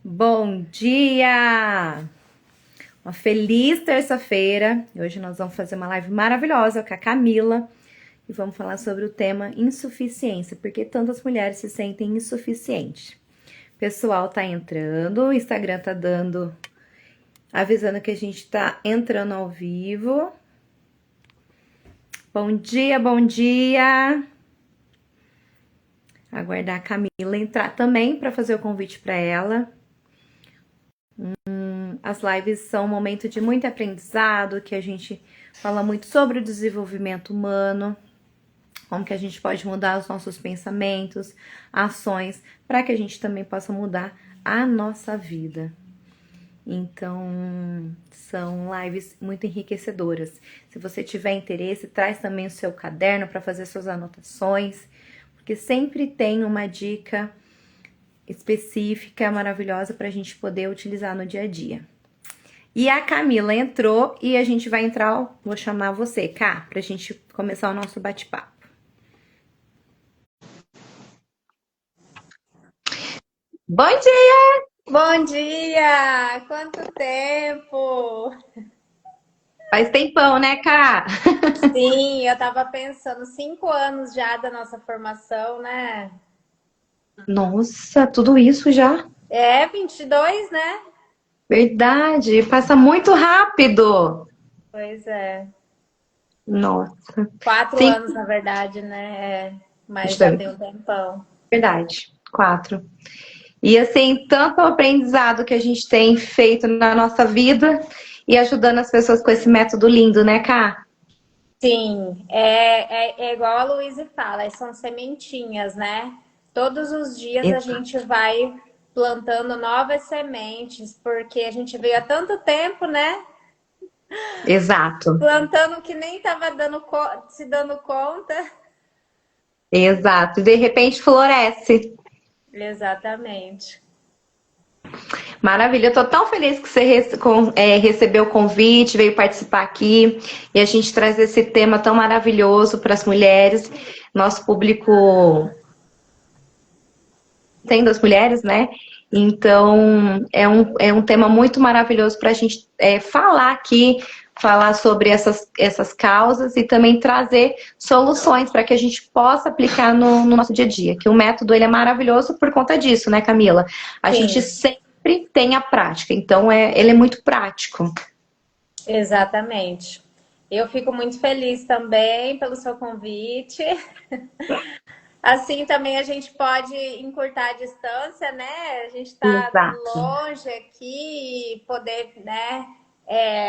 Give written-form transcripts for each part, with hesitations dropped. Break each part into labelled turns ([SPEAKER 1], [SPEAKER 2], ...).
[SPEAKER 1] Bom dia! Uma feliz terça-feira. Hoje nós vamos fazer uma live maravilhosa com a Camila e vamos falar sobre o tema insuficiência, porque tantas mulheres se sentem insuficientes. O pessoal tá entrando, o Instagram tá avisando que a gente tá entrando ao vivo. Bom dia, bom dia! Aguardar a Camila entrar também para fazer o convite para ela. As lives são um momento de muito aprendizado, que a gente fala muito sobre o desenvolvimento humano, como que a gente pode mudar os nossos pensamentos, ações, para que a gente também possa mudar a nossa vida. Então, são lives muito enriquecedoras. Se você tiver interesse, traz também o seu caderno para fazer suas anotações, porque sempre tem uma dica específica, maravilhosa para a gente poder utilizar no dia a dia. E a Camila entrou e a gente vai entrar, vou chamar você, Cá, pra gente começar o nosso bate-papo. Bom dia!
[SPEAKER 2] Bom dia! Quanto tempo!
[SPEAKER 1] Faz tempão, né, Cá?
[SPEAKER 2] Sim, eu tava pensando, 5 anos já da nossa formação, né?
[SPEAKER 1] Nossa, tudo isso já?
[SPEAKER 2] É, 22, né?
[SPEAKER 1] Verdade, passa muito rápido.
[SPEAKER 2] Pois é.
[SPEAKER 1] Nossa,
[SPEAKER 2] 4 anos,
[SPEAKER 1] cinco,
[SPEAKER 2] na verdade, né? Mas
[SPEAKER 1] deixa
[SPEAKER 2] já
[SPEAKER 1] eu
[SPEAKER 2] tem
[SPEAKER 1] ver.
[SPEAKER 2] um tempão.
[SPEAKER 1] Verdade, 4. E assim, tanto aprendizado que a gente tem feito na nossa vida e ajudando as pessoas com esse método lindo, né, Cá?
[SPEAKER 2] Sim, é igual a Luísa fala, são sementinhas, né? Todos os dias a gente vai plantando novas sementes, porque a gente veio há tanto tempo, né?
[SPEAKER 1] Exato,
[SPEAKER 2] Plantando que nem estava se dando conta.
[SPEAKER 1] exato. E de repente floresce.
[SPEAKER 2] Exatamente.
[SPEAKER 1] Maravilha, eu tô tão feliz que você recebeu o convite, veio participar aqui e a gente traz esse tema tão maravilhoso para as mulheres. Nosso público tem das mulheres, né? Então é um tema muito maravilhoso para a gente falar aqui, falar sobre essas causas e também trazer soluções para que a gente possa aplicar no nosso dia a dia. Que o método ele é maravilhoso por conta disso, né, Camila? A gente
[SPEAKER 2] Sim,
[SPEAKER 1] sempre tem a prática, então ele é muito prático.
[SPEAKER 2] exatamente. Eu fico muito feliz também pelo seu convite. Assim também a gente pode encurtar a distância, né? A gente está
[SPEAKER 1] Exato.
[SPEAKER 2] longe aqui e poder, né?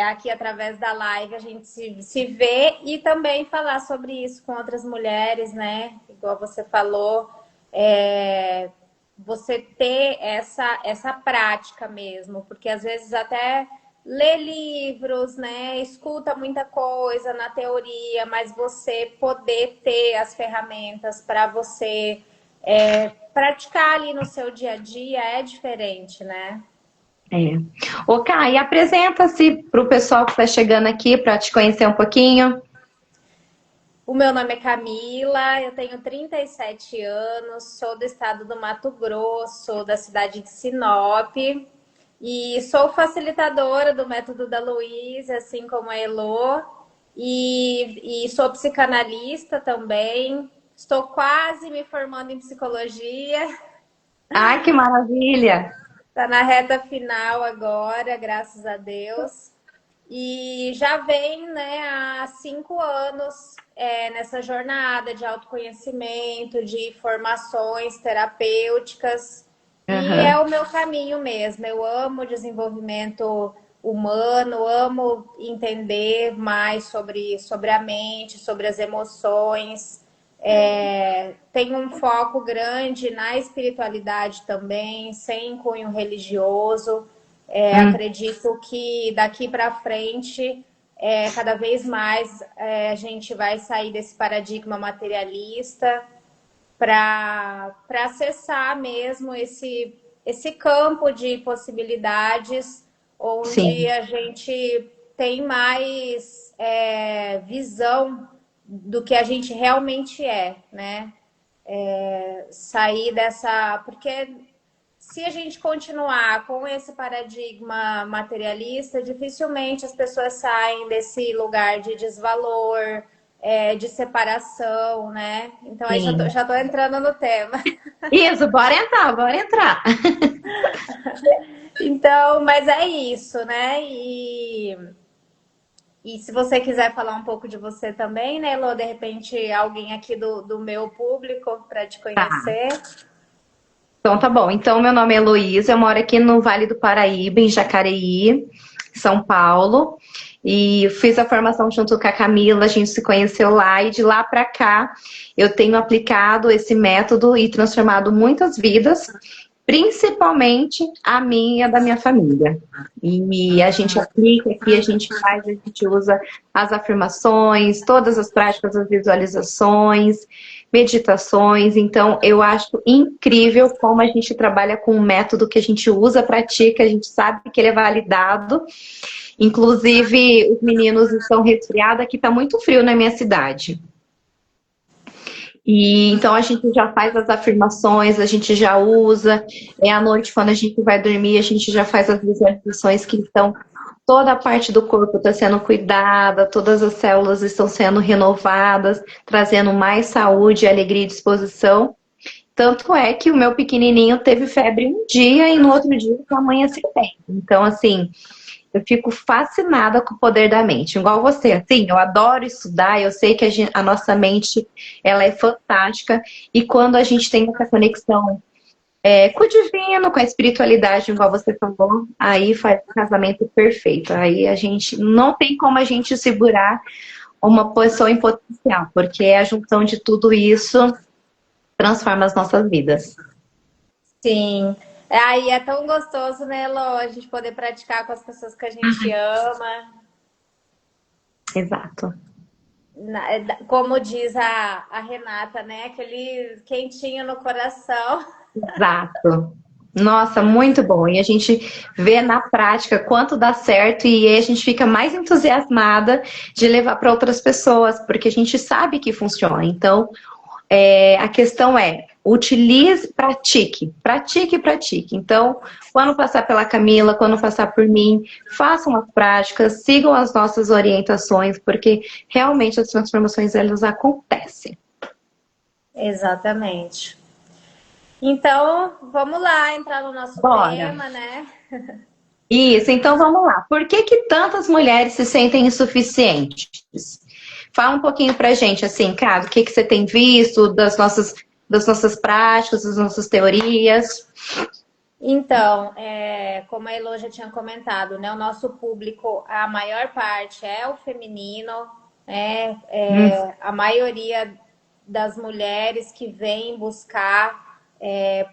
[SPEAKER 2] Aqui através da live a gente se vê e também falar sobre isso com outras mulheres, né? Igual você falou, é, você ter essa prática mesmo, porque às vezes até lê livros, né? Escuta muita coisa na teoria, mas você poder ter as ferramentas para você praticar ali no seu dia a dia é diferente, né?
[SPEAKER 1] É. Ô, Kai, apresenta-se para o pessoal que está chegando aqui para te conhecer um pouquinho.
[SPEAKER 2] O meu nome é Camila, eu tenho 37 anos, sou do estado do Mato Grosso, da cidade de Sinop, e sou facilitadora do método da Luísa, assim como a Elô, e sou psicanalista também. Estou quase me formando em psicologia,
[SPEAKER 1] Ai, que maravilha!
[SPEAKER 2] está na reta final agora, graças a Deus. E já vem, né, há 5 anos nessa jornada de autoconhecimento, de formações terapêuticas. E é
[SPEAKER 1] Aham.
[SPEAKER 2] o meu caminho mesmo. Eu amo o desenvolvimento humano, amo entender mais sobre a mente, sobre as emoções. Tenho um foco grande na espiritualidade também, sem cunho religioso.
[SPEAKER 1] Hum,
[SPEAKER 2] Acredito que daqui para frente, cada vez mais, a gente vai sair desse paradigma materialista para acessar mesmo esse campo de possibilidades, onde
[SPEAKER 1] sim.
[SPEAKER 2] a gente tem mais visão do que a gente realmente é, né? Sair dessa. Porque se a gente continuar com esse paradigma materialista, dificilmente as pessoas saem desse lugar de desvalor, de separação, né? Então aí
[SPEAKER 1] Sim.
[SPEAKER 2] já tô entrando no tema.
[SPEAKER 1] Isso, bora entrar, bora entrar.
[SPEAKER 2] Então, mas é isso, né? E se você quiser falar um pouco de você também, né, Lô? De repente, alguém aqui do meu público para te
[SPEAKER 1] Tá.
[SPEAKER 2] conhecer.
[SPEAKER 1] Então tá bom. Então, meu nome é Heloísa, eu moro aqui no Vale do Paraíba, em Jacareí, São Paulo. E fiz a formação junto com a Camila, a gente se conheceu lá e de lá para cá eu tenho aplicado esse método e transformado muitas vidas, principalmente a minha e a da minha família. E a gente aplica aqui, a gente faz, a gente usa as afirmações, todas as práticas, as visualizações, meditações. Então, eu acho incrível como a gente trabalha com um método que a gente usa, pratica, a gente sabe que ele é validado. Inclusive, os meninos estão resfriados, aqui está muito frio na minha cidade. E então a gente já faz as afirmações, a gente já usa. À noite, quando a gente vai dormir, a gente já faz as visualizações que estão. Toda a parte do corpo está sendo cuidada, todas as células estão sendo renovadas, trazendo mais saúde, alegria e disposição. Tanto é que o meu pequenininho teve febre um dia e no outro dia a amanheceu bem. Então, assim, eu fico fascinada com o poder da mente. Igual você, assim, eu adoro estudar, eu sei que a nossa mente, ela é fantástica. E quando a gente tem essa conexão com o divino, com a espiritualidade, igual você falou, aí faz o casamento perfeito. Aí a gente, não tem como a gente segurar uma pessoa em potencial, porque a junção de tudo isso transforma as nossas vidas.
[SPEAKER 2] Sim. Aí é tão gostoso, né, Lô? A gente poder praticar com as pessoas que a gente ama.
[SPEAKER 1] Exato.
[SPEAKER 2] Como diz a Renata, né? Aquele quentinho no coração.
[SPEAKER 1] Exato. Nossa, muito bom. E a gente vê na prática quanto dá certo e aí a gente fica mais entusiasmada de levar para outras pessoas, porque a gente sabe que funciona. Então, a questão é, utilize, pratique, pratique, pratique. Então, quando passar pela Camila, quando passar por mim, façam as práticas, sigam as nossas orientações, porque realmente as transformações elas acontecem.
[SPEAKER 2] Exatamente. Então, vamos lá entrar no nosso
[SPEAKER 1] Bora.
[SPEAKER 2] tema, né?
[SPEAKER 1] Isso, então vamos lá. Por que que tantas mulheres se sentem insuficientes? Fala um pouquinho pra gente, assim, cara, o que que você tem visto das nossas práticas, das nossas teorias?
[SPEAKER 2] Então, como a Elo já tinha comentado, né, o nosso público, a maior parte é o feminino, a maioria das mulheres que vêm buscar,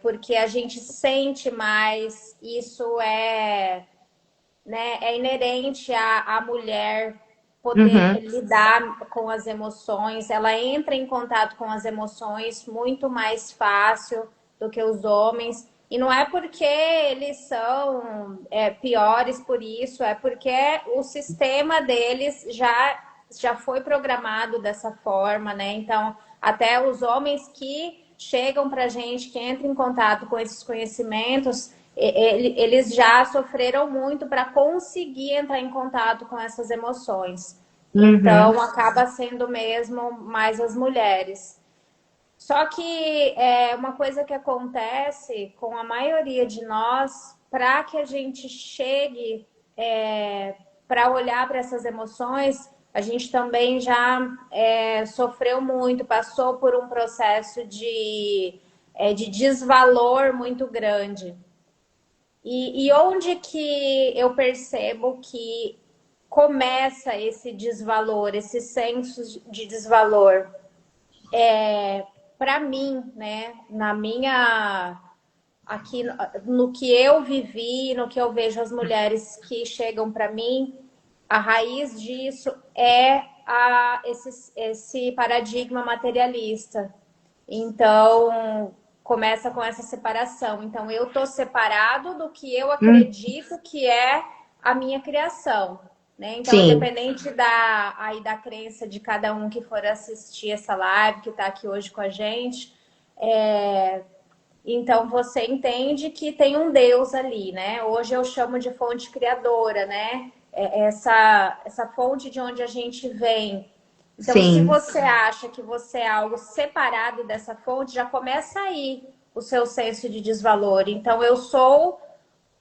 [SPEAKER 2] porque a gente sente mais, isso é inerente à mulher poder
[SPEAKER 1] Uhum,
[SPEAKER 2] lidar com as emoções, ela entra em contato com as emoções muito mais fácil do que os homens. E não é porque eles são piores por isso, é porque o sistema deles já foi programado dessa forma, né? Então, até os homens que chegam para a gente, que entram em contato com esses conhecimentos, eles já sofreram muito para conseguir entrar em contato com essas emoções.
[SPEAKER 1] uhum,
[SPEAKER 2] Então, acaba sendo mesmo mais as mulheres. Só que uma coisa que acontece com a maioria de nós, para que a gente chegue para olhar para essas emoções, a gente também já sofreu muito, passou por um processo de desvalor muito grande. E onde que eu percebo que começa esse desvalor, esse senso de desvalor? Para mim, né, na minha aqui no que eu vivi, no que eu vejo as mulheres que chegam para mim, a raiz disso é esse paradigma materialista. Então, começa com essa separação. Então, eu tô separado do que eu
[SPEAKER 1] uhum.
[SPEAKER 2] acredito que é a minha criação, né? Então,
[SPEAKER 1] Sim,
[SPEAKER 2] independente da crença de cada um que for assistir essa live, que está aqui hoje com a gente, Então você entende que tem um Deus ali, né? Hoje eu chamo de fonte criadora, né? Essa fonte de onde a gente vem. Então, se
[SPEAKER 1] Sim.
[SPEAKER 2] você acha que você é algo separado dessa fonte, já começa aí o seu senso de desvalor. Então, eu sou,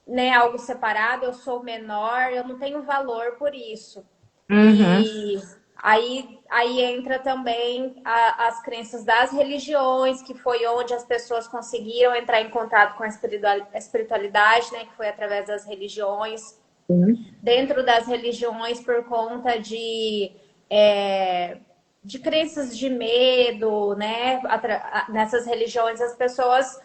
[SPEAKER 2] né, algo separado, eu sou menor, eu não tenho valor por isso.
[SPEAKER 1] Uhum.
[SPEAKER 2] E aí entra também as crenças das religiões, que foi onde as pessoas conseguiram entrar em contato com a espiritualidade, né, que foi através das religiões.
[SPEAKER 1] Sim.
[SPEAKER 2] Dentro das religiões, por conta de crenças de medo, né? Nessas religiões, as pessoas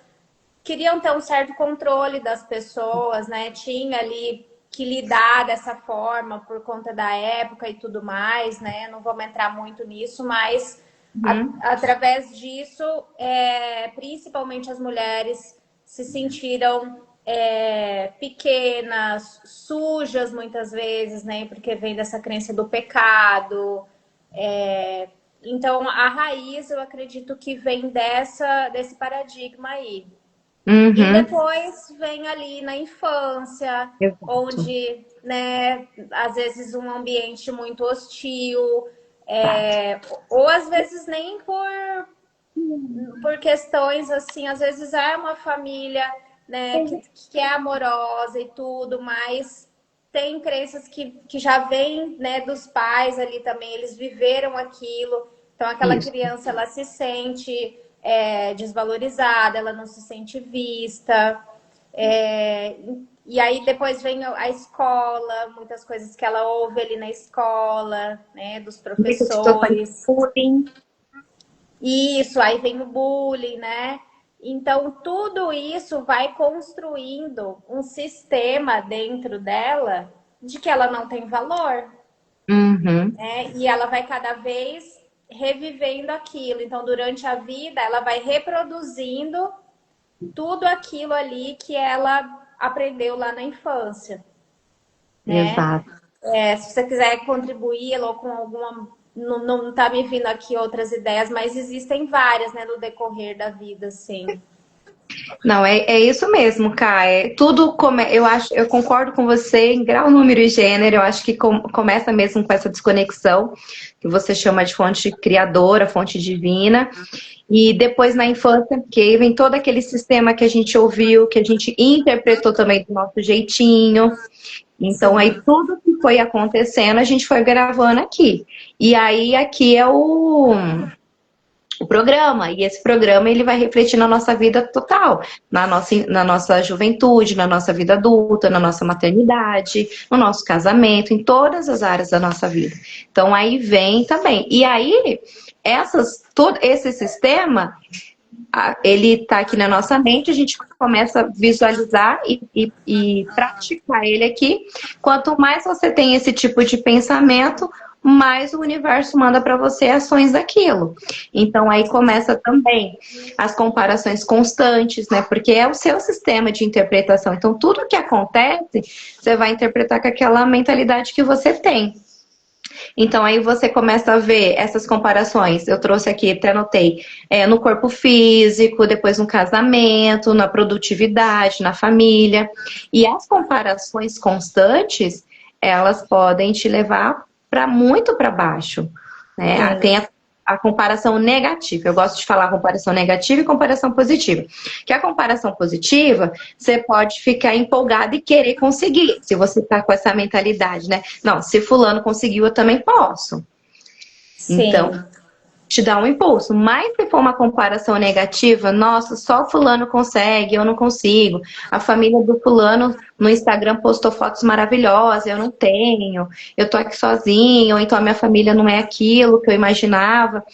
[SPEAKER 2] queriam ter um certo controle das pessoas, né? Tinha ali que lidar dessa forma por conta da época e tudo mais, né? Não vamos entrar muito nisso, mas
[SPEAKER 1] Uhum.
[SPEAKER 2] através disso, principalmente as mulheres se sentiram pequenas, sujas muitas vezes, né? Porque vem dessa crença do pecado. Então, a raiz, eu acredito que vem desse paradigma aí. E
[SPEAKER 1] Uhum.
[SPEAKER 2] depois vem ali na infância,
[SPEAKER 1] Exato.
[SPEAKER 2] onde, né, às vezes um ambiente muito hostil,
[SPEAKER 1] Exato.
[SPEAKER 2] ou às vezes nem por questões assim, às vezes é uma família, né, que é amorosa e tudo, mas tem crenças que já vêm, né, dos pais ali também, eles viveram aquilo, então aquela
[SPEAKER 1] Isso.
[SPEAKER 2] criança ela se sente desvalorizada, ela não se sente vista, é, e aí depois vem a escola, muitas coisas que ela ouve ali na escola, né, dos
[SPEAKER 1] Muitas situações de
[SPEAKER 2] professores.
[SPEAKER 1] bullying.
[SPEAKER 2] Isso, aí vem o bullying, né? Então, tudo isso vai construindo um sistema dentro dela de que ela não tem valor,
[SPEAKER 1] Uhum.
[SPEAKER 2] né? E ela vai cada vez revivendo aquilo. Então, durante a vida, ela vai reproduzindo tudo aquilo ali que ela aprendeu lá na infância, né?
[SPEAKER 1] Exato.
[SPEAKER 2] Se você quiser contribuir ou com alguma. Não tá me vindo aqui outras ideias, mas existem várias, né, no decorrer da vida, sim.
[SPEAKER 1] Não, é isso mesmo, Cá. Eu acho, eu concordo com você em grau, número e gênero. Eu acho que começa mesmo com essa desconexão que você chama de fonte criadora, fonte divina. E depois na infância, porque vem todo aquele sistema que a gente ouviu, que a gente interpretou também do nosso jeitinho. Então aí
[SPEAKER 2] Sim.
[SPEAKER 1] tudo que foi acontecendo, a gente foi gravando aqui. E aí aqui é o programa, e esse programa ele vai refletir na nossa vida total, na nossa juventude, na nossa vida adulta, na nossa maternidade, no nosso casamento, em todas as áreas da nossa vida. Então aí vem também. E aí, todo esse sistema, ele está aqui na nossa mente, a gente começa a visualizar e praticar ele aqui. Quanto mais você tem esse tipo de pensamento, mais o universo manda para você ações daquilo. Então aí começa também as comparações constantes, né? Porque é o seu sistema de interpretação. Então tudo que acontece, você vai interpretar com aquela mentalidade que você tem. Então aí você começa a ver essas comparações. Eu trouxe aqui, até anotei, no corpo físico, depois no casamento, na produtividade, na família. E as comparações constantes, elas podem te levar para muito para baixo. Né?
[SPEAKER 2] Sim.
[SPEAKER 1] Tem a comparação negativa. Eu gosto de falar comparação negativa e comparação positiva. Que a comparação positiva, você pode ficar empolgado e querer conseguir. Se você tá com essa mentalidade, né? Não, se fulano conseguiu, eu também posso. Então,
[SPEAKER 2] Sim.
[SPEAKER 1] te dá um impulso. Mas se for uma comparação negativa, nossa, só fulano consegue, eu não consigo. A família do fulano no Instagram postou fotos maravilhosas, eu não tenho. Eu tô aqui sozinho, ou então a minha família não é aquilo que eu imaginava.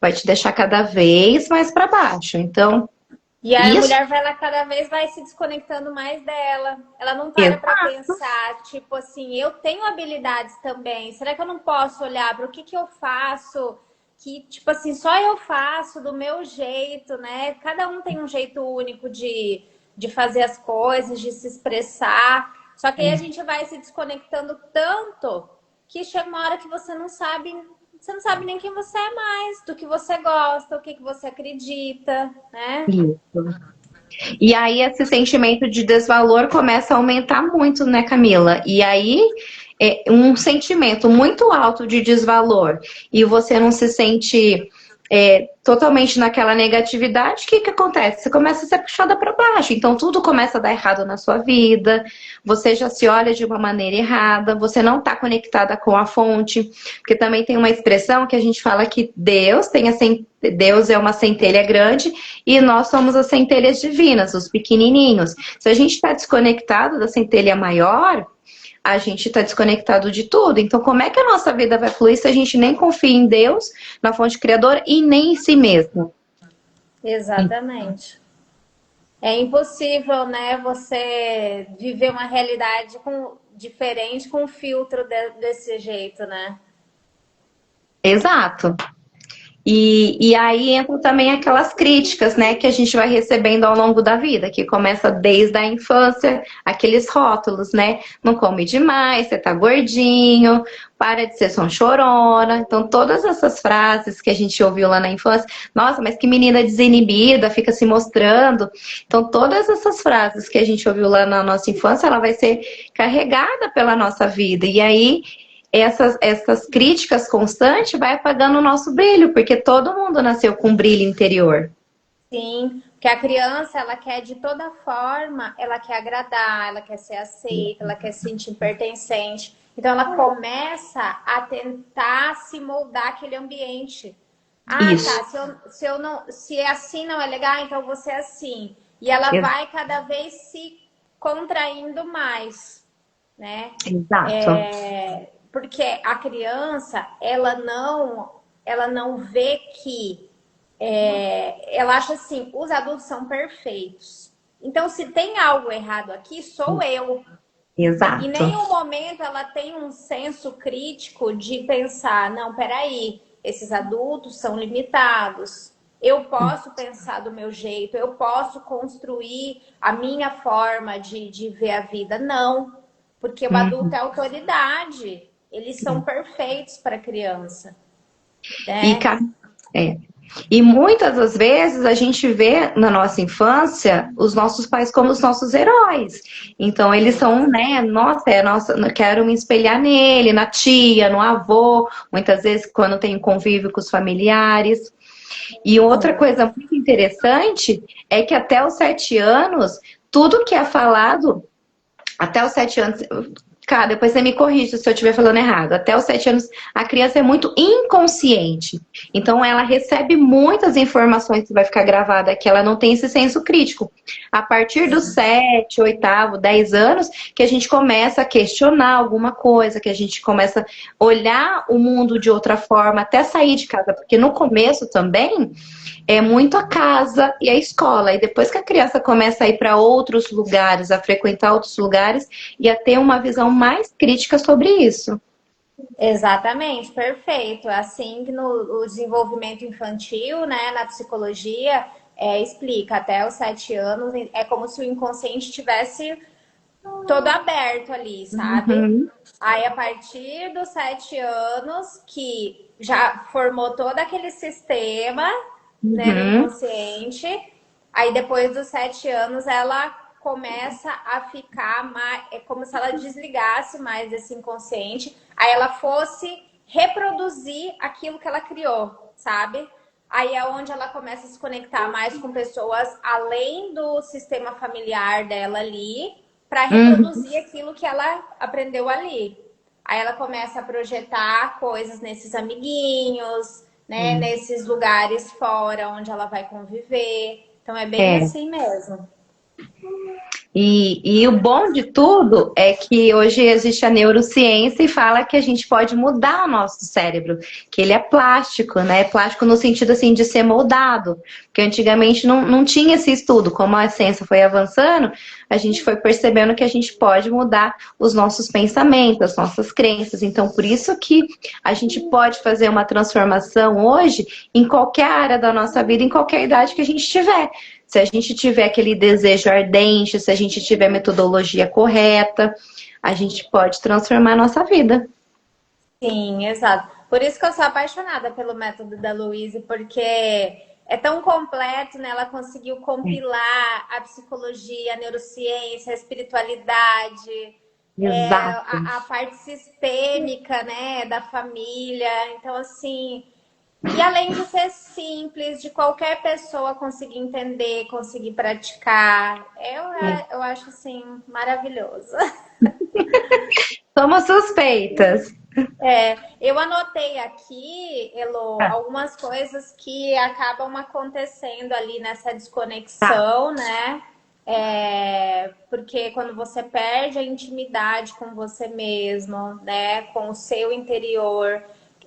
[SPEAKER 1] Vai te deixar cada vez mais para baixo. Então,
[SPEAKER 2] E a
[SPEAKER 1] isso.
[SPEAKER 2] mulher vai lá cada vez vai se desconectando mais dela. Ela não para
[SPEAKER 1] Exato.
[SPEAKER 2] pensar, tipo assim, eu tenho habilidades também. Será que eu não posso olhar para o que eu faço? Que, tipo assim, só eu faço do meu jeito, né? Cada um tem um jeito único de fazer as coisas, de se expressar. Só que aí a gente vai se desconectando tanto que chega uma hora que você não sabe nem quem você é mais, do que você gosta, o que você acredita, né?
[SPEAKER 1] Isso. E aí esse sentimento de desvalor começa a aumentar muito, né, Camila? E aí é um sentimento muito alto de desvalor e você não se sente totalmente naquela negatividade, o que que acontece? Você começa a ser puxada para baixo, então tudo começa a dar errado na sua vida, você já se olha de uma maneira errada, você não está conectada com a fonte, porque também tem uma expressão que a gente fala que Deus é uma centelha grande e nós somos as centelhas divinas, os pequenininhos. Se a gente está desconectado da centelha maior, a gente está desconectado de tudo. Então, como é que a nossa vida vai fluir se a gente nem confia em Deus, na fonte criadora e nem em si mesmo?
[SPEAKER 2] Exatamente. É impossível, né, você viver uma realidade diferente com um filtro desse jeito, né?
[SPEAKER 1] Exato. E aí entram também aquelas críticas, né, que a gente vai recebendo ao longo da vida, que começa desde a infância, aqueles rótulos, né? Não come demais, você tá gordinho, para de ser só um chorona. Então, todas essas frases que a gente ouviu lá na infância, nossa, mas que menina desinibida, fica se mostrando. Então, todas essas frases que a gente ouviu lá na nossa infância, ela vai ser carregada pela nossa vida. E aí essas críticas constantes vai apagando o nosso brilho, porque todo mundo nasceu com um brilho interior.
[SPEAKER 2] Sim, porque a criança, ela quer de toda forma, ela quer agradar, ela quer ser aceita, ela quer se sentir pertencente. Então ela começa a tentar se moldar aquele ambiente. Ah,
[SPEAKER 1] Isso,
[SPEAKER 2] tá, se assim não é legal, então você é assim. E ela vai cada vez se contraindo mais, né?
[SPEAKER 1] exato.
[SPEAKER 2] Porque a criança, ela não vê que ela acha assim, os adultos são perfeitos. Então, se tem algo errado aqui, sou eu. Em
[SPEAKER 1] Exato.
[SPEAKER 2] nenhum momento ela tem um senso crítico de pensar, não, peraí, esses adultos são limitados. Eu posso pensar do meu jeito, eu posso construir a minha forma de ver a vida. Não, porque o adulto
[SPEAKER 1] Uhum.
[SPEAKER 2] é autoridade. Eles são perfeitos para a criança,
[SPEAKER 1] E,
[SPEAKER 2] né?
[SPEAKER 1] ca- é. E muitas das vezes a gente vê na nossa infância os nossos pais como os nossos heróis. Então eles são, né, nossa, eu quero me espelhar nele, na tia, no avô, muitas vezes quando tem convívio com os familiares. E outra coisa muito interessante é que até os 7 anos, tudo que é falado, até os 7 anos, cara, depois você me corrige se eu estiver falando errado. Até os 7 anos, a criança é muito inconsciente. Então, ela recebe muitas informações que vai ficar gravada que ela não tem esse senso crítico. A partir dos 7, 8, 10 anos, que a gente começa a questionar alguma coisa, que a gente começa a olhar o mundo de outra forma, até sair de casa. Porque no começo também é muito a casa e a escola. E depois que a criança começa a ir para outros lugares, a frequentar outros lugares e a ter uma visão mais crítica sobre isso.
[SPEAKER 2] Exatamente, perfeito. Assim que no desenvolvimento infantil, né, na psicologia, explica até os 7 anos, é como se o inconsciente tivesse todo aberto ali, sabe?
[SPEAKER 1] Uhum,
[SPEAKER 2] Aí a partir dos 7 anos, que já formou todo aquele sistema, né, no
[SPEAKER 1] uhum,
[SPEAKER 2] inconsciente, aí depois dos 7 anos ela começa a ficar mais, é como se ela desligasse mais desse inconsciente, aí ela fosse reproduzir aquilo que ela criou, sabe? Aí é onde ela começa a se conectar mais com pessoas além do sistema familiar dela ali, para
[SPEAKER 1] uhum.
[SPEAKER 2] reproduzir aquilo que ela aprendeu ali. Aí ela começa a projetar coisas nesses amiguinhos, né, nesses lugares fora onde ela vai conviver. Então é bem
[SPEAKER 1] É.
[SPEAKER 2] assim mesmo.
[SPEAKER 1] E o bom de tudo é que hoje existe a neurociência e fala que a gente pode mudar o nosso cérebro, que ele é plástico, né? Plástico no sentido assim de ser moldado, porque antigamente não tinha esse estudo. Como a ciência foi avançando, a gente foi percebendo que a gente pode mudar os nossos pensamentos, as nossas crenças. Então, por isso que a gente pode fazer uma transformação hoje em qualquer área da nossa vida, em qualquer idade que a gente tiver. Se a gente tiver aquele desejo ardente, se a gente tiver a metodologia correta, a gente pode transformar a nossa vida.
[SPEAKER 2] Sim, exato. Por isso que eu sou apaixonada pelo método da Louise, porque é tão completo, né? Ela conseguiu compilar a psicologia, a neurociência, a espiritualidade,
[SPEAKER 1] Exato.
[SPEAKER 2] a parte sistêmica, né, da família. Então, assim, e além de ser simples, de qualquer pessoa conseguir entender, conseguir praticar, eu acho, assim, maravilhoso.
[SPEAKER 1] Somos suspeitas.
[SPEAKER 2] Eu anotei aqui, Elo,
[SPEAKER 1] Ah,
[SPEAKER 2] algumas coisas que acabam acontecendo ali nessa
[SPEAKER 1] tá.
[SPEAKER 2] desconexão, né? Porque quando você perde a intimidade com você mesmo, né? Com o seu interior,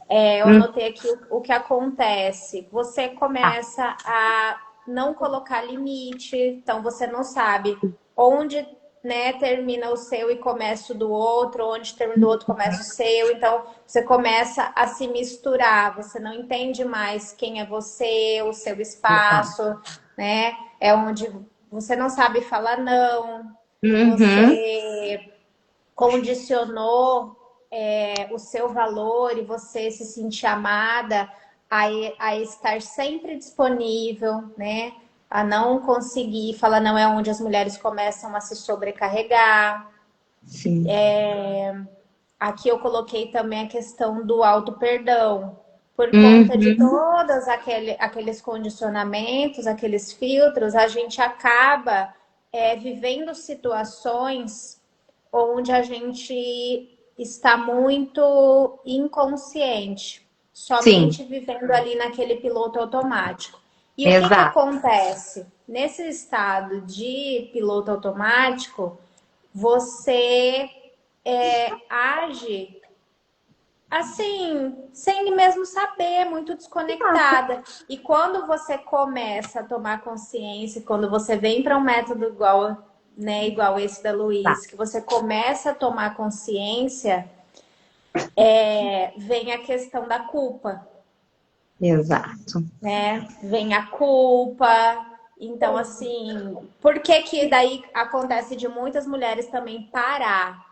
[SPEAKER 2] eu
[SPEAKER 1] Hum,
[SPEAKER 2] anotei aqui o que acontece. Você
[SPEAKER 1] tá.
[SPEAKER 2] começa a não colocar limite, então você não sabe onde, né, termina o seu e começa o do outro, onde termina o outro começa o seu. Então você começa a se misturar, você não entende mais quem é você, o seu
[SPEAKER 1] Exato.
[SPEAKER 2] espaço, né? É onde você não sabe falar não,
[SPEAKER 1] Uhum.
[SPEAKER 2] você condicionou o seu valor e você se sentir amada a estar sempre disponível, né? A não conseguir falar não, é onde as mulheres começam a se sobrecarregar.
[SPEAKER 1] Sim.
[SPEAKER 2] Aqui eu coloquei também a questão do auto-perdão. Por conta de
[SPEAKER 1] Uhum.
[SPEAKER 2] todos aqueles condicionamentos, aqueles filtros, a gente acaba vivendo situações onde a gente está muito inconsciente,
[SPEAKER 1] Sim,
[SPEAKER 2] somente vivendo ali naquele piloto automático. E o que que
[SPEAKER 1] exato.
[SPEAKER 2] acontece? Nesse estado de piloto automático, você age assim, sem mesmo saber, muito desconectada. E quando você começa a tomar consciência, quando você vem para um método igual, né, igual esse da
[SPEAKER 1] Tá.
[SPEAKER 2] Luiz, que você começa a tomar consciência, vem a questão da culpa,
[SPEAKER 1] Exato.
[SPEAKER 2] né? Vem a culpa. Então, assim, por que que daí acontece de muitas mulheres também parar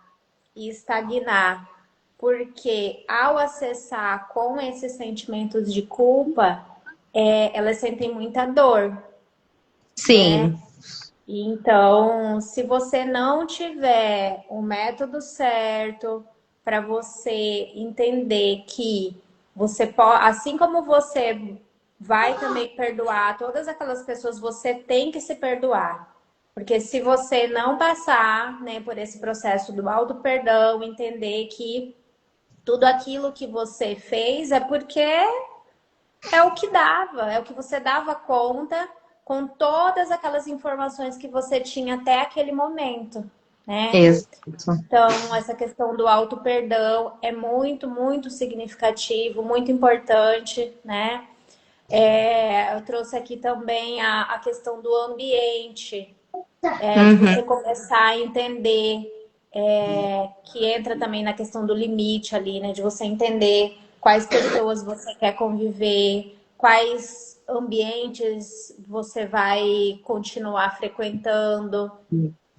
[SPEAKER 2] e estagnar? Porque ao acessar com esses sentimentos de culpa, elas sentem muita dor, né?
[SPEAKER 1] Sim,
[SPEAKER 2] Então, se você não tiver o método certo para você entender que você pode, assim como você vai também perdoar todas aquelas pessoas, você tem que se perdoar. Porque se você não passar, né, por esse processo do auto-perdão, entender que tudo aquilo que você fez é porque é o que dava, é o que você dava conta com todas aquelas informações que você tinha até aquele momento, né?
[SPEAKER 1] exato.
[SPEAKER 2] Então, essa questão do auto-perdão é muito, muito significativo, muito importante, né? Eu trouxe aqui também a questão do ambiente, de você
[SPEAKER 1] Uhum.
[SPEAKER 2] começar a entender que entra também na questão do limite ali, né? De você entender quais pessoas você quer conviver, quais ambientes você vai continuar frequentando,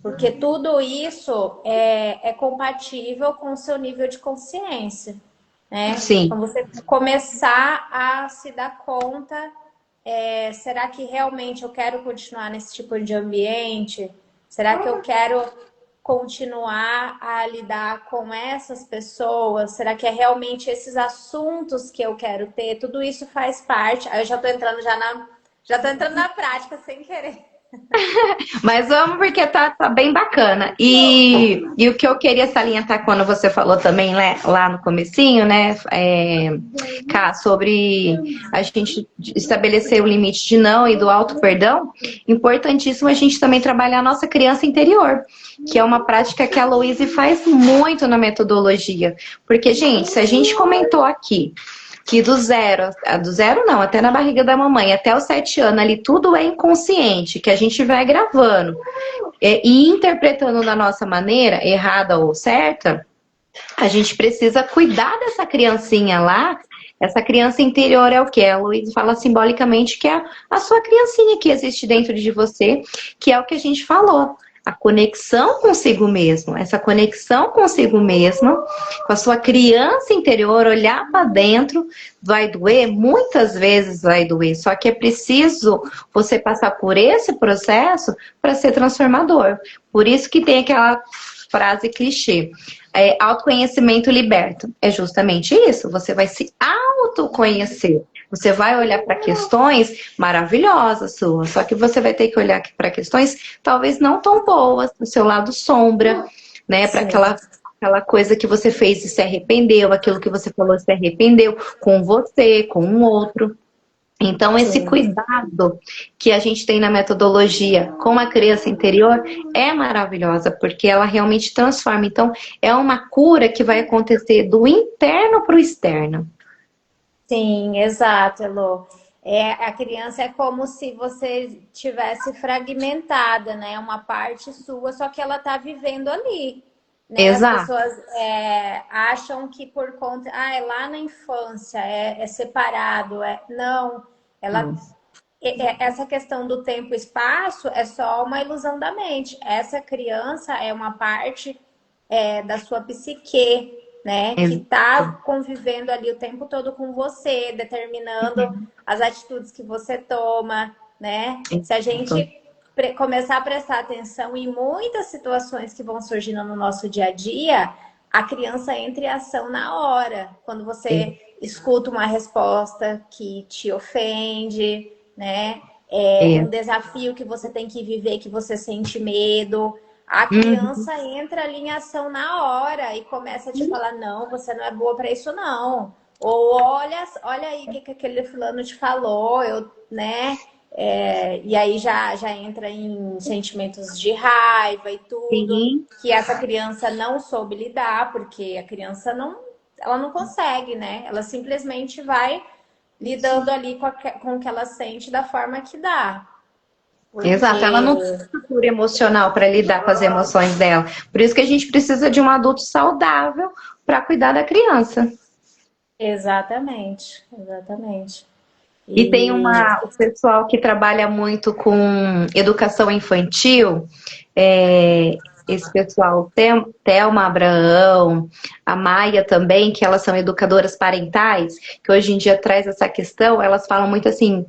[SPEAKER 2] porque tudo isso é compatível com o seu nível de consciência, né?
[SPEAKER 1] Sim.
[SPEAKER 2] Quando você começar a se dar conta, será que realmente eu quero continuar nesse tipo de ambiente? Será que eu quero continuar a lidar com essas pessoas? Será que é realmente esses assuntos que eu quero ter? Tudo isso faz parte. Aí eu já tô entrando na prática sem querer.
[SPEAKER 1] Mas vamos porque tá bem bacana. E o que eu queria salientar quando você falou também lá no comecinho, né, Cá, sobre a gente estabelecer o limite de não e do auto-perdão, importantíssimo a gente também trabalhar a nossa criança interior, que é uma prática que a Louise faz muito na metodologia. Porque, gente, se a gente comentou aqui que do zero não, até na barriga da mamãe, até os 7 anos ali, tudo é inconsciente, que a gente vai gravando e interpretando da nossa maneira, errada ou certa, a gente precisa cuidar dessa criancinha lá. Essa criança interior é o que? A Luiz fala simbolicamente que é a sua criancinha que existe dentro de você, que é o que a gente falou. a conexão consigo mesmo, essa conexão consigo mesma, com a sua criança interior, olhar para dentro, vai doer? Muitas vezes vai doer, só que é preciso você passar por esse processo para ser transformador. Por isso que tem aquela frase clichê, autoconhecimento liberta. É justamente isso, você vai se autoconhecer. Você vai olhar para questões maravilhosas suas, só que você vai ter que olhar para questões talvez não tão boas, do seu lado sombra, né? Para aquela coisa que você fez e se arrependeu, aquilo que você falou e se arrependeu com você, com um outro. Então, esse
[SPEAKER 2] Sim.
[SPEAKER 1] cuidado que a gente tem na metodologia com a criança interior é maravilhosa, porque ela realmente transforma. Então, é uma cura que vai acontecer do interno para o externo.
[SPEAKER 2] Sim, exato, Elô. A criança é como se você tivesse fragmentada, né? Uma parte sua, só que ela está vivendo ali, né? As
[SPEAKER 1] Exato.
[SPEAKER 2] pessoas acham que por conta, é lá na infância, é separado, não. Ela, essa questão do tempo e espaço é só uma ilusão da mente. Essa criança é uma parte da sua psique, né? Que está convivendo ali o tempo todo com você, determinando as atitudes que você toma, né? Se a gente começar a prestar atenção em muitas situações que vão surgindo no nosso dia a dia, a criança entra em ação na hora. Quando você escuta uma resposta que te ofende, né? Um desafio que você tem que viver, que você sente medo. A criança entra ali em ação na hora e começa a te falar, não, você não é boa para isso, não. Ou olha aí o que aquele fulano te falou, né? E aí já entra em sentimentos de raiva e tudo,
[SPEAKER 1] Sim.
[SPEAKER 2] que essa criança não soube lidar, porque a criança ela não consegue, né? Ela simplesmente vai lidando ali com o que ela sente da forma que dá.
[SPEAKER 1] Exato, ela não tem
[SPEAKER 2] Porque
[SPEAKER 1] estrutura emocional para lidar com as emoções dela. Por isso que a gente precisa de um adulto saudável para cuidar da criança.
[SPEAKER 2] exatamente, exatamente.
[SPEAKER 1] E tem
[SPEAKER 2] E
[SPEAKER 1] o pessoal que trabalha muito com educação infantil, esse pessoal, Thelma Abraão, a Maia também, que elas são educadoras parentais, que hoje em dia traz essa questão, elas falam muito assim,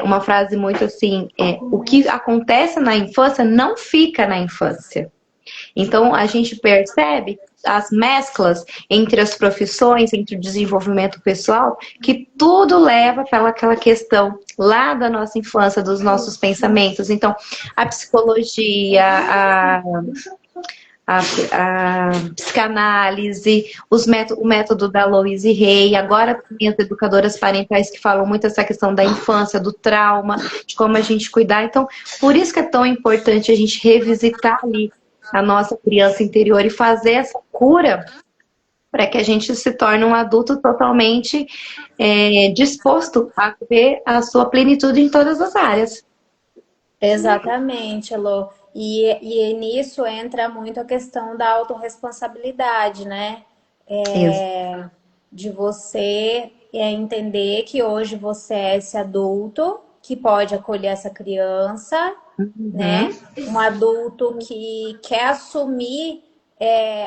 [SPEAKER 1] uma frase muito assim, o que acontece na infância não fica na infância. Então, a gente percebe as mesclas entre as profissões, entre o desenvolvimento pessoal, que tudo leva para aquela questão lá da nossa infância, dos nossos pensamentos. Então, a psicologia, a psicanálise, o método da Louise Hay, agora tem as educadoras parentais que falam muito essa questão da infância, do trauma, de como a gente cuidar. Então, por isso que é tão importante a gente revisitar ali a nossa criança interior e fazer essa cura para que a gente se torne um adulto totalmente disposto a ver a sua plenitude em todas as áreas.
[SPEAKER 2] exatamente, Elô. E nisso entra muito a questão da autorresponsabilidade, né?
[SPEAKER 1] Isso.
[SPEAKER 2] De você entender que hoje você é esse adulto que pode acolher essa criança,
[SPEAKER 1] Uhum.
[SPEAKER 2] né? Um adulto que quer assumir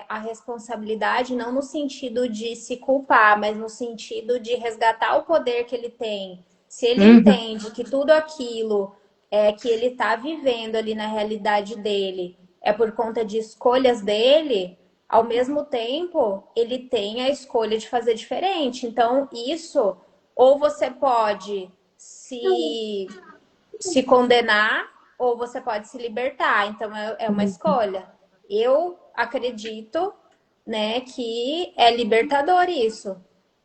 [SPEAKER 2] a responsabilidade, não no sentido de se culpar, mas no sentido de resgatar o poder que ele tem. Se ele
[SPEAKER 1] Uhum.
[SPEAKER 2] entende que tudo aquilo que ele está vivendo ali na realidade dele é por conta de escolhas dele, ao mesmo tempo, ele tem a escolha de fazer diferente. Então, isso, ou você pode se condenar, ou você pode se libertar. Então, é uma escolha. Eu acredito, né, que é libertador isso.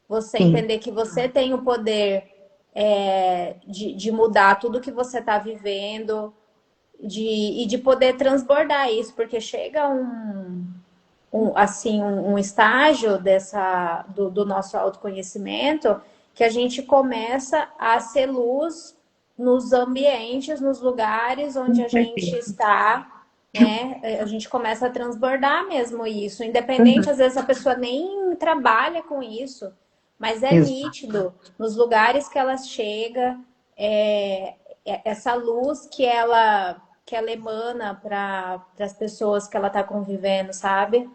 [SPEAKER 2] Você
[SPEAKER 1] Sim.
[SPEAKER 2] entender que você tem o poder de mudar tudo que você está vivendo e de poder transbordar isso, porque chega um estágio do nosso autoconhecimento que a gente começa a ser luz nos ambientes, nos lugares onde
[SPEAKER 1] Com
[SPEAKER 2] a gente
[SPEAKER 1] certeza.
[SPEAKER 2] está, né? A gente começa a transbordar mesmo isso, independente,
[SPEAKER 1] Uhum.
[SPEAKER 2] às vezes a pessoa nem trabalha com isso, mas é
[SPEAKER 1] Exato.
[SPEAKER 2] nítido nos lugares que ela chega, essa luz que ela ela emana para as pessoas que ela está convivendo, sabe?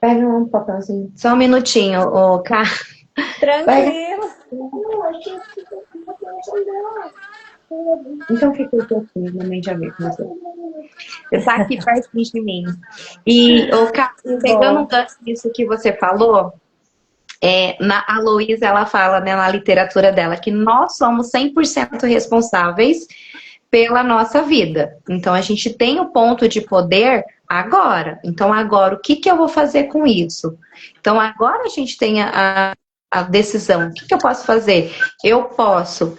[SPEAKER 1] Pega um papelzinho. Só um minutinho, ô, Cá. Pega.
[SPEAKER 2] Tranquilo.
[SPEAKER 1] Então fica aqui, mamãe já vê com você. Você tá aqui pertinho de mim. E, ô, Cá,
[SPEAKER 2] Que
[SPEAKER 1] pegando um
[SPEAKER 2] bom.
[SPEAKER 1] gancho disso que você falou, a Louise, ela fala, né, na literatura dela que nós somos 100% responsáveis pela nossa vida. Então, a gente tem o ponto de poder agora. Então, agora, o que eu vou fazer com isso? Então, agora a gente tem a decisão. O que eu posso fazer? Eu posso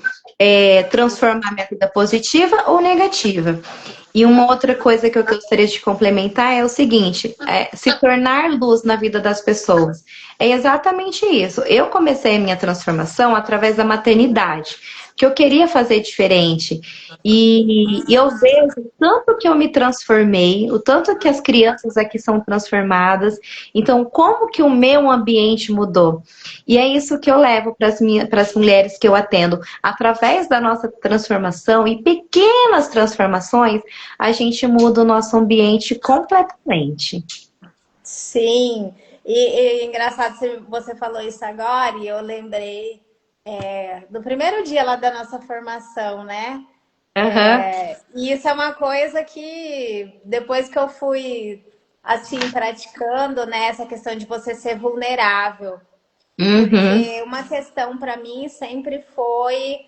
[SPEAKER 1] transformar minha vida positiva ou negativa. E uma outra coisa que eu gostaria de complementar é o seguinte, se tornar luz na vida das pessoas. É exatamente isso. Eu comecei a minha transformação através da maternidade, que eu queria fazer diferente. E eu vejo o tanto que eu me transformei, o tanto que as crianças aqui são transformadas. Então, como que o meu ambiente mudou? E é isso que eu levo para as mulheres que eu atendo. Através da nossa transformação e pequenas transformações, a gente muda o nosso ambiente completamente.
[SPEAKER 2] Sim. E engraçado, você falou isso agora e eu lembrei do primeiro dia lá da nossa formação, né?
[SPEAKER 1] Aham.
[SPEAKER 2] E isso é uma coisa que depois que eu fui assim praticando, né, essa questão de você ser vulnerável,
[SPEAKER 1] Uhum.
[SPEAKER 2] porque uma questão para mim sempre foi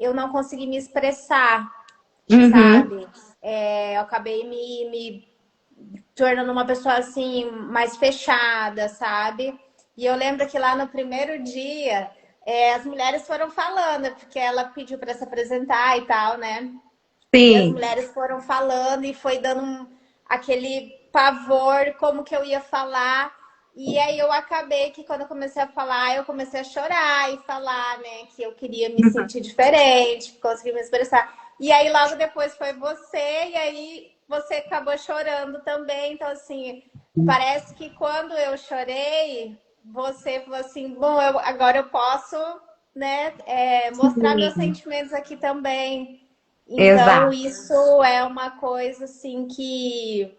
[SPEAKER 2] eu não consegui me expressar,
[SPEAKER 1] Uhum.
[SPEAKER 2] sabe? Eu acabei me tornando uma pessoa assim mais fechada, sabe? E eu lembro que lá no primeiro dia as mulheres foram falando, porque ela pediu para se apresentar e tal, né? E as
[SPEAKER 1] Sim.
[SPEAKER 2] mulheres foram falando e foi dando aquele pavor, como que eu ia falar. E aí eu acabei que quando eu comecei a falar, eu comecei a chorar e falar, né, que eu queria me sentir diferente, conseguir me expressar. E aí logo depois foi você, e aí você acabou chorando também. Então, assim, parece que quando eu chorei, você falou assim, bom, agora eu posso, né, mostrar meus
[SPEAKER 1] Sim.
[SPEAKER 2] sentimentos aqui também. Então,
[SPEAKER 1] Exato.
[SPEAKER 2] isso é uma coisa assim que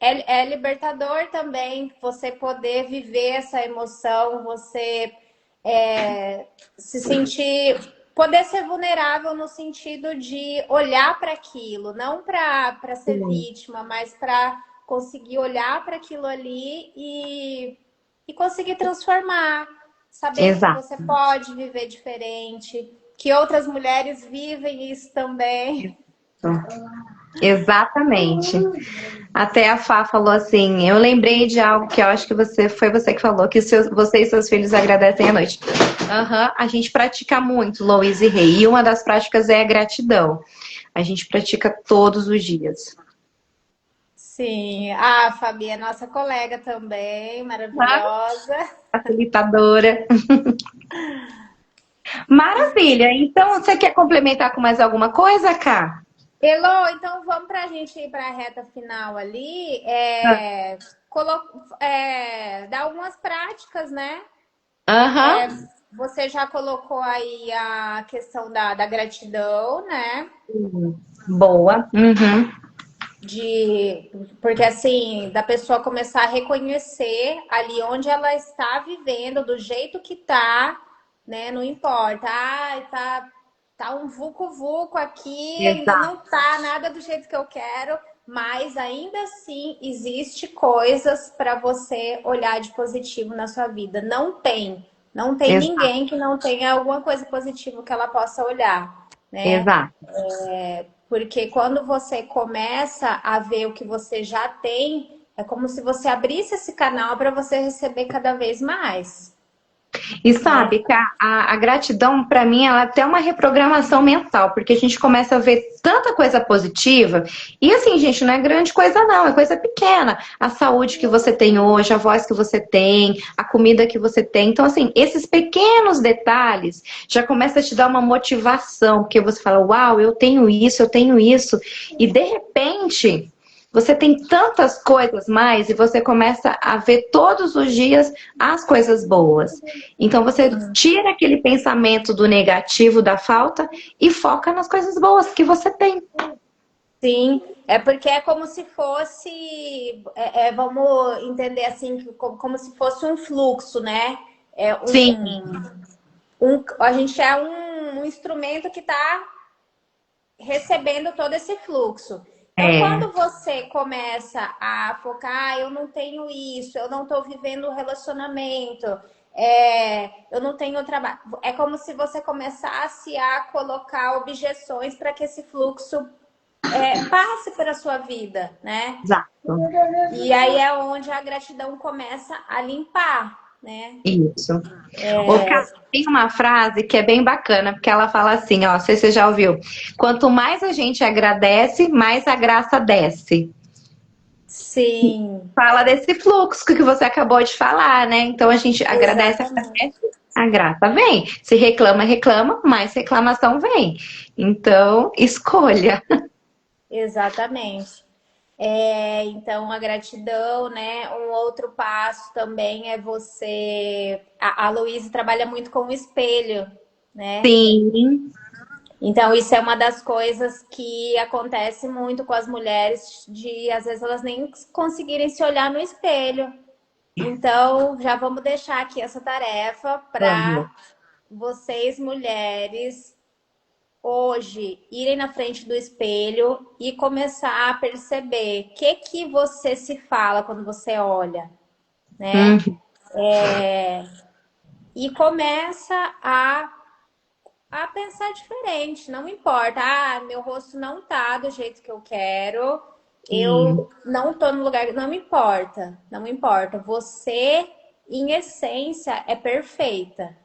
[SPEAKER 2] é libertador também, você poder viver essa emoção, você se sentir, poder ser vulnerável no sentido de olhar para aquilo, não para ser
[SPEAKER 1] Sim.
[SPEAKER 2] vítima, mas para conseguir olhar para aquilo ali e conseguir transformar, sabendo que
[SPEAKER 1] Exato.
[SPEAKER 2] você pode viver diferente, que outras mulheres vivem isso também.
[SPEAKER 1] Exatamente. Até a Fá falou assim, eu lembrei de algo que eu acho que foi você que falou, que você e seus filhos agradecem à noite. Aham, a gente pratica muito, Louise e Rei, e uma das práticas é a gratidão. A gente pratica todos os dias.
[SPEAKER 2] Sim, a Fabi é nossa colega também,
[SPEAKER 1] Ah,
[SPEAKER 2] maravilhosa.
[SPEAKER 1] facilitadora. Maravilha. Então, você quer complementar com mais alguma coisa, Cá?
[SPEAKER 2] Elô, então vamos para a gente ir para a reta final ali, dar algumas práticas, né?
[SPEAKER 1] Aham.
[SPEAKER 2] Você já colocou aí a questão da gratidão, né?
[SPEAKER 1] Boa. Uhum.
[SPEAKER 2] Porque assim, da pessoa começar a reconhecer ali onde ela está vivendo, do jeito que tá, né? Não importa. Tá um vucu-vucu aqui, ainda
[SPEAKER 1] Exato.
[SPEAKER 2] não tá nada do jeito que eu quero, mas ainda assim existe coisas para você olhar de positivo na sua vida. Não tem
[SPEAKER 1] Exato.
[SPEAKER 2] ninguém que não tenha alguma coisa positiva que ela possa olhar, né?
[SPEAKER 1] Exato.
[SPEAKER 2] Porque quando você começa a ver o que você já tem, é como se você abrisse esse canal para você receber cada vez mais,
[SPEAKER 1] E
[SPEAKER 2] né?
[SPEAKER 1] sabe que a gratidão, para mim, ela é até uma reprogramação mental, porque a gente começa a ver tanta coisa positiva. E assim, gente, não é grande coisa, não, é coisa pequena. A saúde que você tem hoje, a voz que você tem, a comida que você tem. Então, assim, esses pequenos detalhes já começam a te dar uma motivação, porque você fala, uau, eu tenho isso, eu tenho isso. E de repente. você tem tantas coisas mais e você começa a ver todos os dias as coisas boas. Então você tira aquele pensamento do negativo, da falta e foca nas coisas boas que você tem.
[SPEAKER 2] Sim, é porque é como se fosse, vamos entender assim, como se fosse um fluxo, né? É
[SPEAKER 1] Sim,
[SPEAKER 2] a gente é um instrumento que está recebendo todo esse fluxo. Então,
[SPEAKER 1] é,
[SPEAKER 2] quando você começa a focar, eu não tenho isso, eu não estou vivendo um relacionamento, eu não tenho trabalho. É como se você começasse a colocar objeções para que esse fluxo passe pela sua vida, né?
[SPEAKER 1] exato.
[SPEAKER 2] E aí é onde a gratidão começa a limpar, né?
[SPEAKER 1] Isso. Ô, Cá, tem uma frase que é bem bacana, porque ela fala assim, ó, não sei se você já ouviu. Quanto mais a gente agradece, mais a graça desce.
[SPEAKER 2] Sim,
[SPEAKER 1] Fala desse fluxo que você acabou de falar, né? Então a gente agradece,
[SPEAKER 2] exatamente.
[SPEAKER 1] agradece, a graça vem. Se reclama, reclama, mais reclamação vem. Então, escolha.
[SPEAKER 2] Exatamente. Então, a gratidão, né? Um outro passo também é você. A Luísa trabalha muito com o espelho, né?
[SPEAKER 1] Sim,
[SPEAKER 2] Então, isso é uma das coisas que acontece muito com as mulheres, de às vezes elas nem conseguirem se olhar no espelho. Então, já vamos deixar aqui essa tarefa
[SPEAKER 1] vamos.
[SPEAKER 2] para vocês, mulheres, hoje irem na frente do espelho e começar a perceber o que você se fala quando você olha, né?
[SPEAKER 1] Uhum.
[SPEAKER 2] E começa a pensar diferente, não importa. Ah, meu rosto não tá do jeito que eu quero,
[SPEAKER 1] Sim,
[SPEAKER 2] eu não tô no lugar. Não importa, não importa. Você, em essência, é perfeita,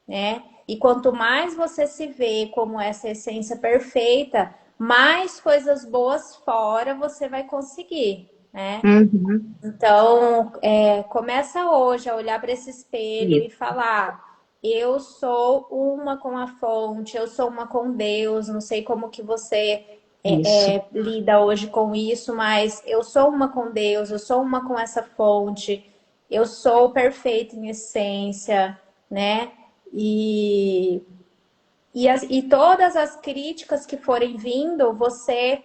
[SPEAKER 2] né? E quanto mais você se vê como essa essência perfeita, mais coisas boas fora você vai conseguir, né?
[SPEAKER 1] uhum.
[SPEAKER 2] Então, começa hoje a olhar para esse espelho e
[SPEAKER 1] Isso,
[SPEAKER 2] falar: eu sou uma com a fonte, eu sou uma com Deus. Não sei como que você
[SPEAKER 1] isso.
[SPEAKER 2] lida hoje com isso, mas eu sou uma com Deus, eu sou uma com essa fonte, eu sou perfeita em essência, né? E, e todas as críticas que forem vindo, você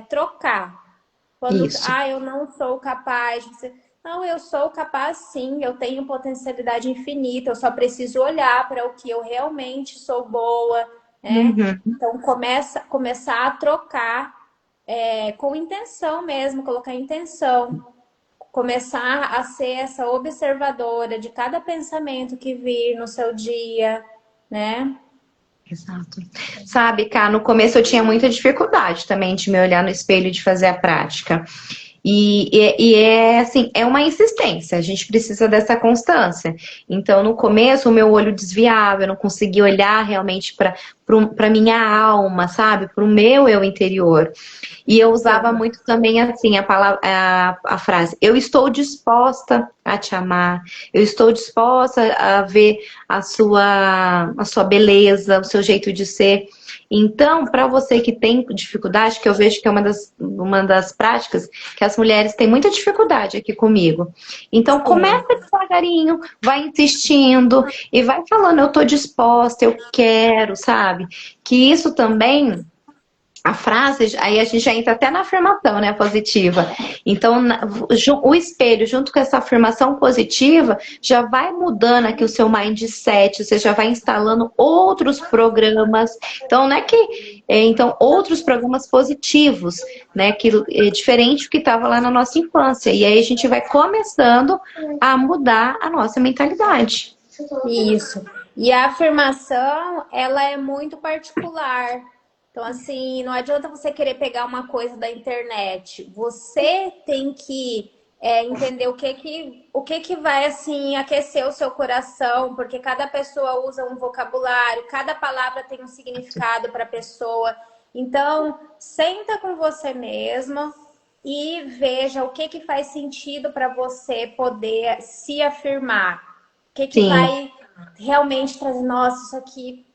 [SPEAKER 2] trocar. Quando,
[SPEAKER 1] Isso.
[SPEAKER 2] eu não sou capaz. Você, não, eu sou capaz sim, eu tenho potencialidade infinita, eu só preciso olhar para o que eu realmente sou boa, né?
[SPEAKER 1] Uhum.
[SPEAKER 2] Então, começar a trocar com intenção mesmo, colocar intenção. Começar a ser essa observadora de cada pensamento que vir no seu dia, né?
[SPEAKER 1] Exato. Sabe, Cá, no começo eu tinha muita dificuldade também de me olhar no espelho e de fazer a prática. E é assim, é uma insistência, a gente precisa dessa constância. Então, no começo, o meu olho desviava, eu não conseguia olhar realmente para minha alma, sabe? Para o meu eu interior. E eu usava
[SPEAKER 2] Sim.
[SPEAKER 1] muito também assim a palavra, a frase: eu estou disposta a te amar, eu estou disposta a ver a sua beleza, o seu jeito de ser. Então, para você que tem dificuldade, que eu vejo que é uma das práticas que as mulheres têm muita dificuldade aqui comigo. Então,
[SPEAKER 2] Sim.
[SPEAKER 1] começa devagarinho, vai insistindo e vai falando: eu estou disposta, eu quero, sabe? Que isso também a frase, aí a gente já entra até na afirmação, né, positiva. Então, o espelho, junto com essa afirmação positiva, já vai mudando aqui o seu mindset, você já vai instalando outros programas. Então, não é que. Então, outros programas positivos, né, que é diferente do que estava lá na nossa infância. E aí a gente vai começando a mudar a nossa mentalidade.
[SPEAKER 2] Isso. E a afirmação, ela é muito particular. Então, assim, não adianta você querer pegar uma coisa da internet. Você tem que entender o que que vai, assim, aquecer o seu coração, porque cada pessoa usa um vocabulário, cada palavra tem um significado para a pessoa. Então, senta com você mesma e veja o que que faz sentido para você poder se afirmar. O que que
[SPEAKER 1] Sim,
[SPEAKER 2] vai realmente trazer, nossa, isso aqui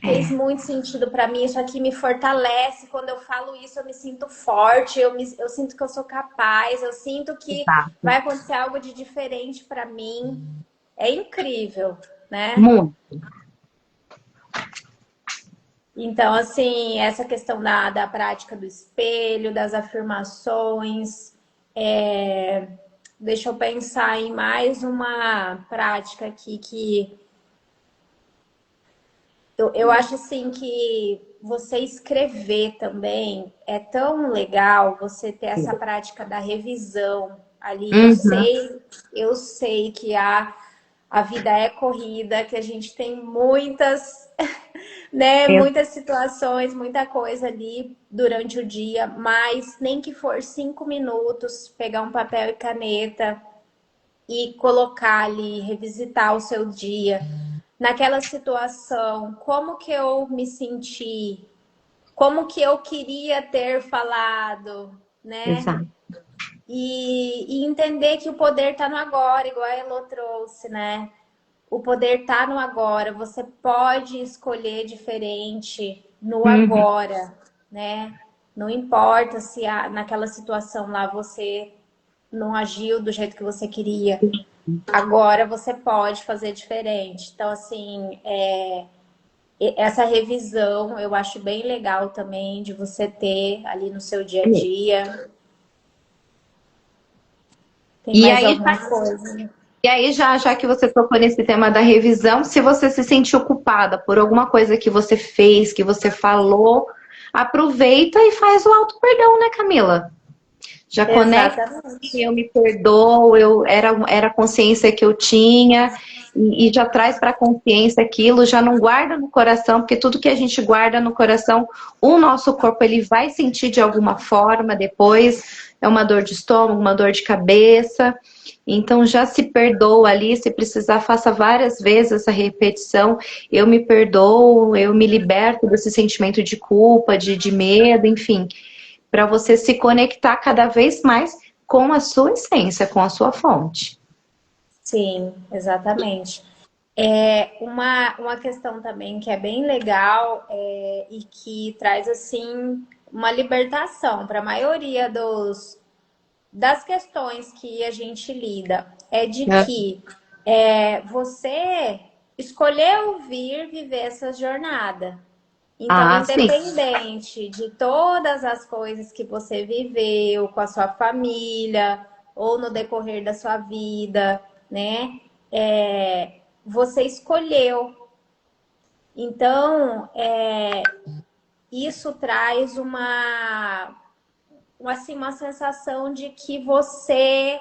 [SPEAKER 2] fez muito sentido para mim. Isso aqui me fortalece. Quando eu falo isso, eu me sinto forte, eu sinto que eu sou capaz, eu sinto que
[SPEAKER 1] Exato.
[SPEAKER 2] vai acontecer algo de diferente para mim. É incrível, né?
[SPEAKER 1] Muito.
[SPEAKER 2] Então, assim, essa questão da prática do espelho, das afirmações, deixa eu pensar em mais uma prática aqui que eu acho assim que você escrever também é tão legal você ter essa prática da revisão ali.
[SPEAKER 1] Uhum.
[SPEAKER 2] Eu sei que a vida é corrida, que a gente tem muitas, né, muitas situações, muita coisa ali durante o dia, mas nem que for 5 minutos, pegar um papel e caneta e colocar ali, revisitar o seu dia naquela situação, como que eu me senti, como que eu queria ter falado, né?
[SPEAKER 1] Exato.
[SPEAKER 2] E entender que o poder está no agora, igual a Elô trouxe, né? O poder está no agora, você pode escolher diferente no
[SPEAKER 1] Uhum.
[SPEAKER 2] agora, né? Não importa se naquela situação lá você não agiu do jeito que você queria. Agora você pode fazer diferente. Então, assim, essa revisão eu acho bem legal também de você ter ali no seu dia a dia. Tem
[SPEAKER 1] E
[SPEAKER 2] mais
[SPEAKER 1] aí,
[SPEAKER 2] alguma coisa?
[SPEAKER 1] já que você tocou nesse tema da revisão, se você se sentir culpada por alguma coisa que você fez, que você falou, aproveita e faz o auto perdão, né, Camila? Já conecta,
[SPEAKER 2] Exatamente.
[SPEAKER 1] eu me perdoo, era a consciência que eu tinha, e já traz para a consciência aquilo, já não guarda no coração, porque tudo que a gente guarda no coração, o nosso corpo ele vai sentir de alguma forma depois, é uma dor de estômago, uma dor de cabeça. Então já se perdoa ali, se precisar, faça várias vezes essa repetição. Eu me perdoo, eu me liberto desse sentimento de culpa, de medo, enfim, para você se conectar cada vez mais com a sua essência, com a sua fonte.
[SPEAKER 2] Sim, exatamente. Uma questão também que é bem legal e que traz assim uma libertação para a maioria das questões que a gente lida é de que você escolheu vir viver essa jornada. Então,
[SPEAKER 1] Ah, sim.
[SPEAKER 2] independente de todas as coisas que você viveu com a sua família ou no decorrer da sua vida, né? Você escolheu. Então, isso traz assim, uma sensação de que você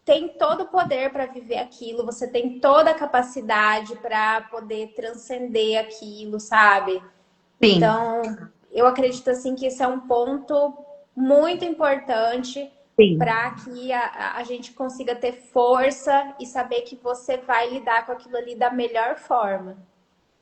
[SPEAKER 2] tem todo o poder para viver aquilo, você tem toda a capacidade para poder transcender aquilo, sabe?
[SPEAKER 1] Sim,
[SPEAKER 2] Então, eu acredito assim que esse é um ponto muito importante
[SPEAKER 1] sim.
[SPEAKER 2] para que a gente consiga ter força e saber que você vai lidar com aquilo ali da melhor forma.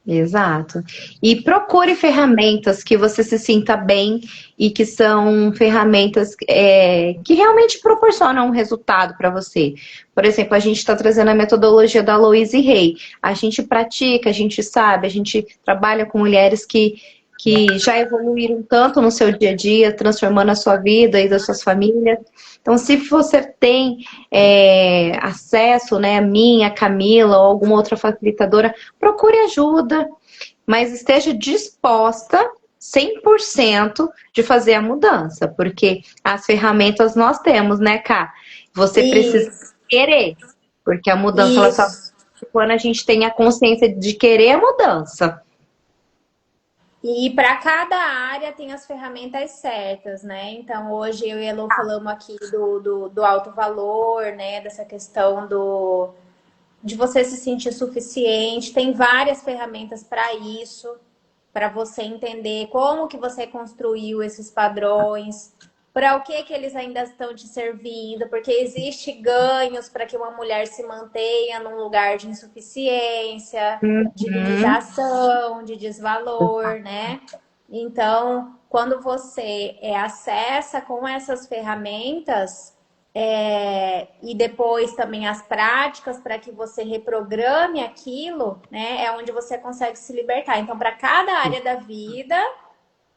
[SPEAKER 1] Exato. E procure ferramentas que você se sinta bem e que são ferramentas que realmente proporcionam um resultado para você. Por exemplo, a gente está trazendo a metodologia da Louise Hay. A gente pratica, a gente sabe, a gente trabalha com mulheres que já evoluíram tanto no seu dia a dia, transformando a sua vida e das suas famílias. Então, se você tem acesso, né, a mim, a Camila ou alguma outra facilitadora, procure ajuda, mas esteja disposta 100% de fazer a mudança, porque as ferramentas nós temos, né, Ká? Você precisa
[SPEAKER 2] Isso,
[SPEAKER 1] querer, porque a mudança ela só
[SPEAKER 2] isso.
[SPEAKER 1] quando a gente tem a consciência de querer a mudança.
[SPEAKER 2] E para cada área tem as ferramentas certas, né? Então, hoje eu e a Elô falamos aqui do alto valor, né? Dessa questão de você se sentir suficiente. Tem várias ferramentas para isso, para você entender como que você construiu esses padrões, para o que que eles ainda estão te servindo, porque existe ganhos para que uma mulher se mantenha num lugar de insuficiência, de
[SPEAKER 1] Uhum.
[SPEAKER 2] limitação, de desvalor, né? Então, quando você acessa com essas ferramentas, e depois também as práticas para que você reprograme aquilo, né? É onde você consegue se libertar. Então, para cada área da vida,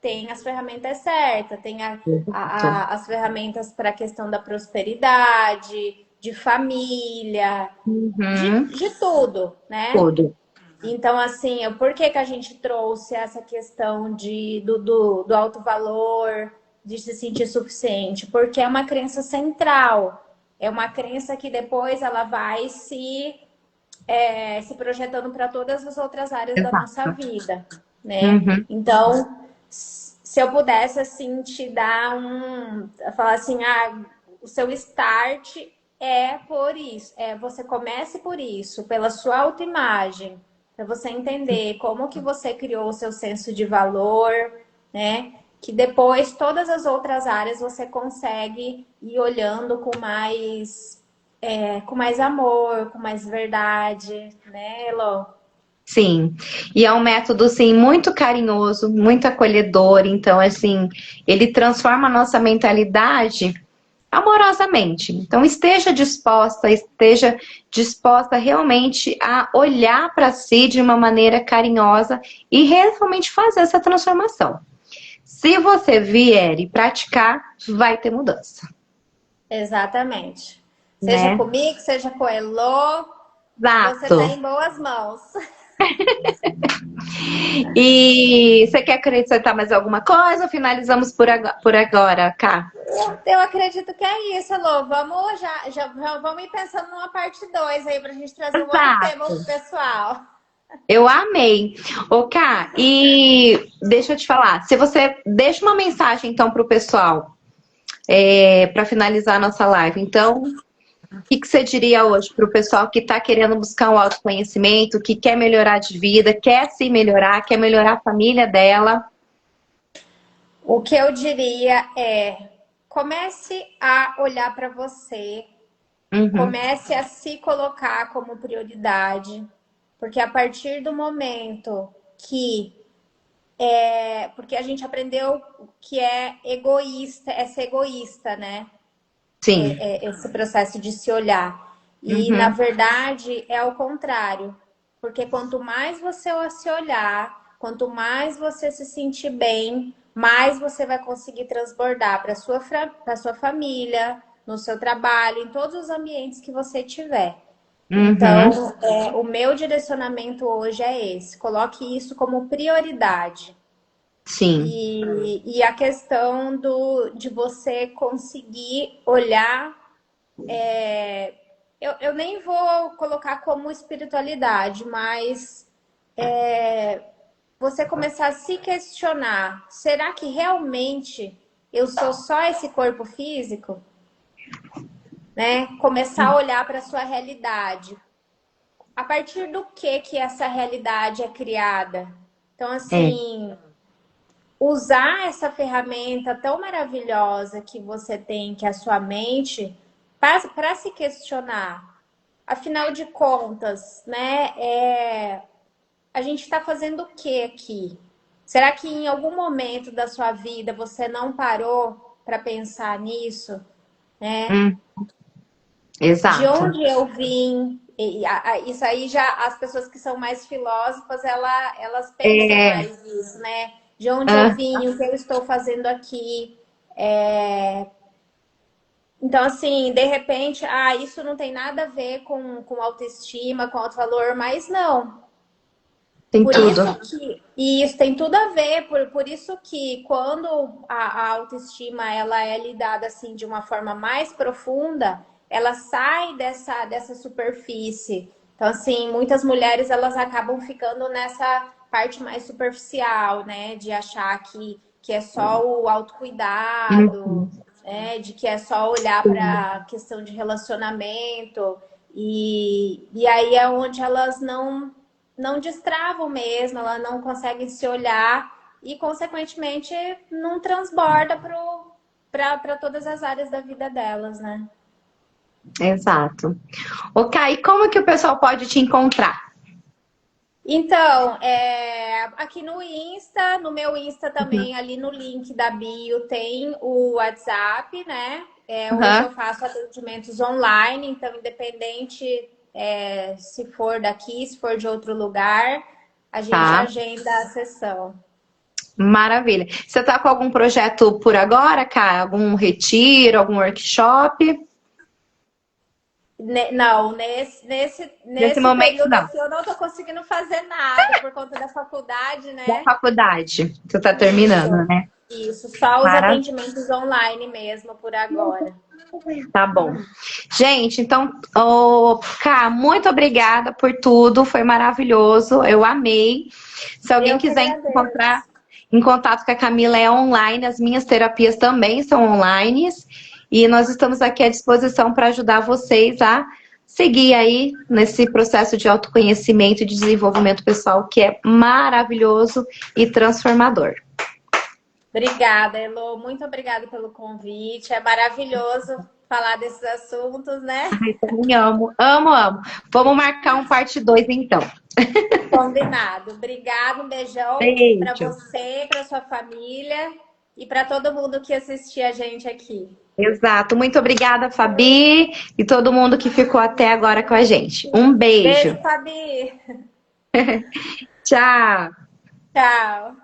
[SPEAKER 2] tem as ferramentas certas, tem as ferramentas para a questão da prosperidade, de família,
[SPEAKER 1] Uhum.
[SPEAKER 2] de tudo, né?
[SPEAKER 1] Tudo.
[SPEAKER 2] Então, assim, por que que a gente trouxe essa questão do alto valor, de se sentir suficiente? Porque é uma crença central. É uma crença que depois ela vai se projetando para todas as outras áreas da nossa
[SPEAKER 1] Exato.
[SPEAKER 2] vida, né?
[SPEAKER 1] Uhum.
[SPEAKER 2] Então, se eu pudesse, assim, te dar falar assim, o seu start é por isso. Você comece por isso, pela sua autoimagem, para você entender como que você criou o seu senso de valor, né? Que depois todas as outras áreas você consegue ir olhando com mais amor, com mais verdade, né, Elo?
[SPEAKER 1] Sim, e é um método, sim, muito carinhoso, muito acolhedor. Então, assim, ele transforma a nossa mentalidade amorosamente. Então, esteja disposta realmente a olhar para si de uma maneira carinhosa e realmente fazer essa transformação. Se você vier e praticar, vai ter mudança,
[SPEAKER 2] Exatamente. Seja
[SPEAKER 1] né?
[SPEAKER 2] comigo, seja com a Elo, você está
[SPEAKER 1] Exato.
[SPEAKER 2] em boas mãos.
[SPEAKER 1] E você quer acrescentar mais alguma coisa ou finalizamos por agora, Cá?
[SPEAKER 2] Eu acredito que é isso, Elô. Vamos já vamos ir pensando numa parte 2 aí para a gente trazer um outro tema
[SPEAKER 1] Exato.
[SPEAKER 2] pro pessoal.
[SPEAKER 1] Eu amei. Ô, Cá, e deixa eu te falar, se você deixa uma mensagem então para o pessoal, para finalizar a nossa live. Então, o que você diria hoje para o pessoal que está querendo buscar um autoconhecimento, que quer melhorar de vida, quer se melhorar, quer melhorar a família dela?
[SPEAKER 2] O que eu diria é: comece a olhar para você,
[SPEAKER 1] Uhum.
[SPEAKER 2] comece a se colocar como prioridade, porque a partir do momento que porque a gente aprendeu que é egoísta, é ser egoísta, né?
[SPEAKER 1] Sim.
[SPEAKER 2] Esse processo de se olhar. E na
[SPEAKER 1] Uhum.
[SPEAKER 2] verdade é o contrário, porque quanto mais você se olhar, quanto mais você se sentir bem, mais você vai conseguir transbordar para sua família, no seu trabalho, em todos os ambientes que você tiver.
[SPEAKER 1] Uhum.
[SPEAKER 2] Então, o meu direcionamento hoje é esse: coloque isso como prioridade.
[SPEAKER 1] Sim.
[SPEAKER 2] E a questão de você conseguir olhar, eu nem vou colocar como espiritualidade, mas você começar a se questionar: será que realmente eu sou só esse corpo físico? Né? Começar a olhar para a sua realidade. A partir do que essa realidade é criada? Então,
[SPEAKER 1] É.
[SPEAKER 2] assim, usar essa ferramenta tão maravilhosa que você tem, que é a sua mente, para se questionar. Afinal de contas, né? A gente está fazendo o que aqui? Será que em algum momento da sua vida você não parou para pensar nisso, né?
[SPEAKER 1] Hum,
[SPEAKER 2] De
[SPEAKER 1] exato.
[SPEAKER 2] onde eu vim? Isso aí já as pessoas que são mais filósofas, elas pensam
[SPEAKER 1] É.
[SPEAKER 2] mais nisso, né? De onde eu
[SPEAKER 1] Ah,
[SPEAKER 2] vim, o que eu estou fazendo aqui. Então, assim, de repente, isso não tem nada a ver com autoestima, com alto valor, mas não.
[SPEAKER 1] tem
[SPEAKER 2] Por isso
[SPEAKER 1] tudo.
[SPEAKER 2] que e isso tem tudo a ver, por isso que quando a autoestima ela é lidada assim de uma forma mais profunda, ela sai dessa superfície. Então, assim, muitas mulheres elas acabam ficando nessa parte mais superficial, né? De achar que é só o autocuidado,
[SPEAKER 1] Uhum.
[SPEAKER 2] né? De que é só olhar para a questão de relacionamento. E aí é onde elas não destravam mesmo, ela não consegue se olhar e, consequentemente, não transborda para todas as áreas da vida delas, né?
[SPEAKER 1] Exato. Ok, e como que o pessoal pode te encontrar?
[SPEAKER 2] Então, aqui no Insta, no meu Insta
[SPEAKER 1] Uhum.
[SPEAKER 2] também, ali no link da bio, tem o WhatsApp, né? Onde eu
[SPEAKER 1] Aham.
[SPEAKER 2] faço atendimentos online, então, independente se for daqui, se for de outro lugar, a gente
[SPEAKER 1] Tá,
[SPEAKER 2] agenda a sessão.
[SPEAKER 1] maravilha. Você tá com algum projeto por agora, cara? Algum retiro, algum workshop?
[SPEAKER 2] Não,
[SPEAKER 1] Nesse
[SPEAKER 2] nesse
[SPEAKER 1] momento,
[SPEAKER 2] período
[SPEAKER 1] não.
[SPEAKER 2] aqui eu não tô conseguindo fazer nada por conta da faculdade,
[SPEAKER 1] Da
[SPEAKER 2] né?
[SPEAKER 1] faculdade. Você tá
[SPEAKER 2] Isso,
[SPEAKER 1] terminando, né?
[SPEAKER 2] isso, só os
[SPEAKER 1] Maravilha.
[SPEAKER 2] atendimentos online mesmo por agora.
[SPEAKER 1] Tá bom. Gente, então, Ká, muito obrigada por tudo. Foi maravilhoso. Eu amei. Se alguém
[SPEAKER 2] Eu que
[SPEAKER 1] quiser encontrar
[SPEAKER 2] agradeço.
[SPEAKER 1] em contato com a Camila, é online. As minhas terapias também são online. E nós estamos aqui à disposição para ajudar vocês a seguir aí nesse processo de autoconhecimento e de desenvolvimento pessoal que é maravilhoso e transformador.
[SPEAKER 2] Obrigada, Elo. Muito obrigada pelo convite. É maravilhoso falar desses assuntos, né?
[SPEAKER 1] Ai, também amo, amo, amo. Vamos marcar um parte 2 então.
[SPEAKER 2] Combinado. Obrigada, um beijão para
[SPEAKER 1] Beijo.
[SPEAKER 2] você, para sua família e para todo mundo que assistiu a gente aqui.
[SPEAKER 1] Exato. Muito obrigada, Fabi, e todo mundo que ficou até agora com a gente. Um beijo.
[SPEAKER 2] Beijo, Fabi.
[SPEAKER 1] Tchau.
[SPEAKER 2] Tchau.